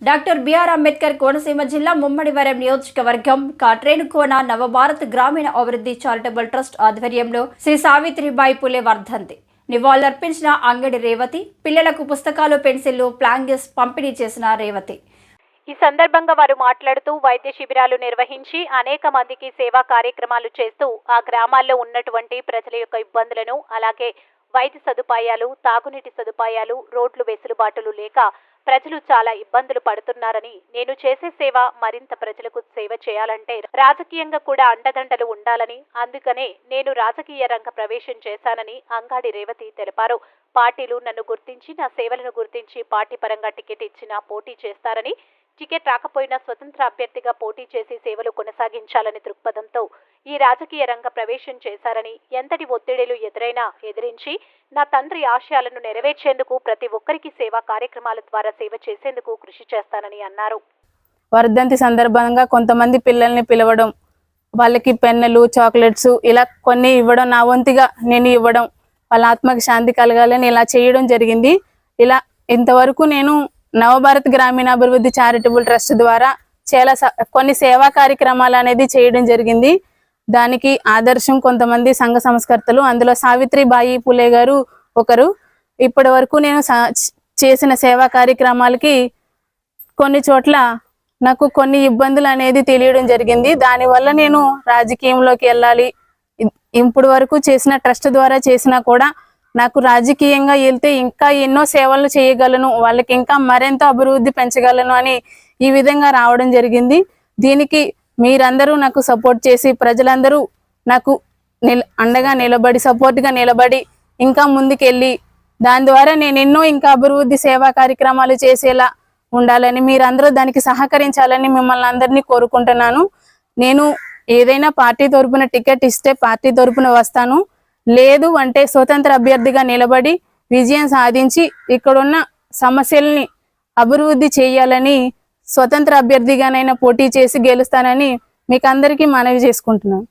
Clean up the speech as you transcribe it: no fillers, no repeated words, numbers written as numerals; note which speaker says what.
Speaker 1: Doctor BR Ambedkar Konaseema జిల్లా ముమ్మడివరం నియోజకవర్గం కాట్రేనుకోన నవభారత్ గ్రామీణ అభివృద్ధి చారిటబుల్ ట్రస్ట్ ఆధ్వర్యంలో శ్రీ సావిత్రిబాయి పులే వర్ధంతి నివాళులర్పించిన అంగడి రేవతి, పిల్లలకు పుస్తకాలు, పెన్సిళ్లు, ప్లాంగిస్ పంపిణీ చేసిన రేవతి.
Speaker 2: ఈ సందర్భంగా వారు మాట్లాడుతూ వైద్య శిబిరాలు నిర్వహించి అనేక మందికి సేవా కార్యక్రమాలు చేస్తూ ఆ గ్రామాల్లో ఉన్నటువంటి ప్రజల యొక్క ఇబ్బందులను, అలాగే వైద్య సదుపాయాలు, తాగునీటి సదుపాయాలు, రోడ్లు వెసులుబాటులు లేక ప్రజలు చాలా ఇబ్బందులు పడుతున్నారని, నేను చేసే సేవ మరింత ప్రజలకు సేవ చేయాలంటే రాజకీయంగా కూడా అండదండలు ఉండాలని, అందుకనే నేను రాజకీయ రంగ ప్రవేశం చేశానని అంగాడి రేవతి తెలిపారు. పార్టీలు నన్ను గుర్తించి, నా సేవలను గుర్తించి పార్టీ పరంగా టికెట్ ఇచ్చినా పోటీ చేస్తారని, టికెట్ రాకపోయినా స్వతంత్ర అభ్యర్థిగా పోటీ చేసి సేవలు కొనసాగించాలని దృక్పథంతో ఈ రాజకీయ రంగ ప్రవేశం చేశారని, ఎంతటి ఒత్తిడిలు ఎదురైనా ఎదిరించి నా తండ్రి ఆశయాలను నెరవేర్చేందుకు ప్రతి ఒక్కరికి సేవా కార్యక్రమాల ద్వారా సేవ చేసేందుకు కృషి చేస్తానని అన్నారు.
Speaker 3: వర్ధంతి సందర్భంగా కొంతమంది పిల్లల్ని పిలవడం, వాళ్ళకి పెన్నులు, చాక్లెట్స్ ఇలా కొన్ని ఇవ్వడం, నా వంతుగా నేను ఇవ్వడం, వాళ్ళ ఆత్మకి శాంతి కలగాలని ఇలా చేయడం జరిగింది. ఇలా ఇంతవరకు నేను నవభారత్ గ్రామీణాభివృద్ధి చారిటబుల్ ట్రస్ట్ ద్వారా చాలా కొన్ని సేవా కార్యక్రమాలు అనేది చేయడం జరిగింది. దానికి ఆదర్శం కొంతమంది సంఘ సంస్కర్తలు, అందులో సావిత్రిబాయి పులే గారు ఒకరు. ఇప్పటి వరకు నేను చేసిన సేవా కార్యక్రమాలకి కొన్ని చోట్ల నాకు కొన్ని ఇబ్బందులు అనేది తెలియడం జరిగింది. దానివల్ల నేను రాజకీయంలోకి వెళ్ళాలి, ఇప్పటి వరకు చేసిన ట్రస్ట్ ద్వారా చేసినా కూడా నాకు రాజకీయంగా వెళ్తే ఇంకా ఎన్నో సేవలు చేయగలను, వాళ్ళకి ఇంకా మరింత అభివృద్ధి పెంచగలను అని ఈ విధంగా రావడం జరిగింది. దీనికి మీరందరూ నాకు సపోర్ట్ చేసి, ప్రజలందరూ నాకు అండగా నిలబడి, సపోర్ట్గా నిలబడి ఇంకా ముందుకెళ్ళి దాని ద్వారా నేను ఎన్నో ఇంకా అభివృద్ధి సేవా కార్యక్రమాలు చేసేలా ఉండాలని, మీరందరూ దానికి సహకరించాలని మిమ్మల్ని అందరినీ కోరుకుంటున్నాను. నేను ఏదైనా పార్టీ తరపున టికెట్ ఇస్తే పార్టీ తరపున వస్తాను, లేదు అంటే స్వతంత్ర అభ్యర్థిగా నిలబడి విజయం సాధించి ఇక్కడున్న సమస్యల్ని అభివృద్ధి చేయాలని, స్వతంత్ర అభ్యర్థిగానైనా పోటీ చేసి గెలుస్తానని మీకు అందరికీ మనవి చేసుకుంటున్నాను.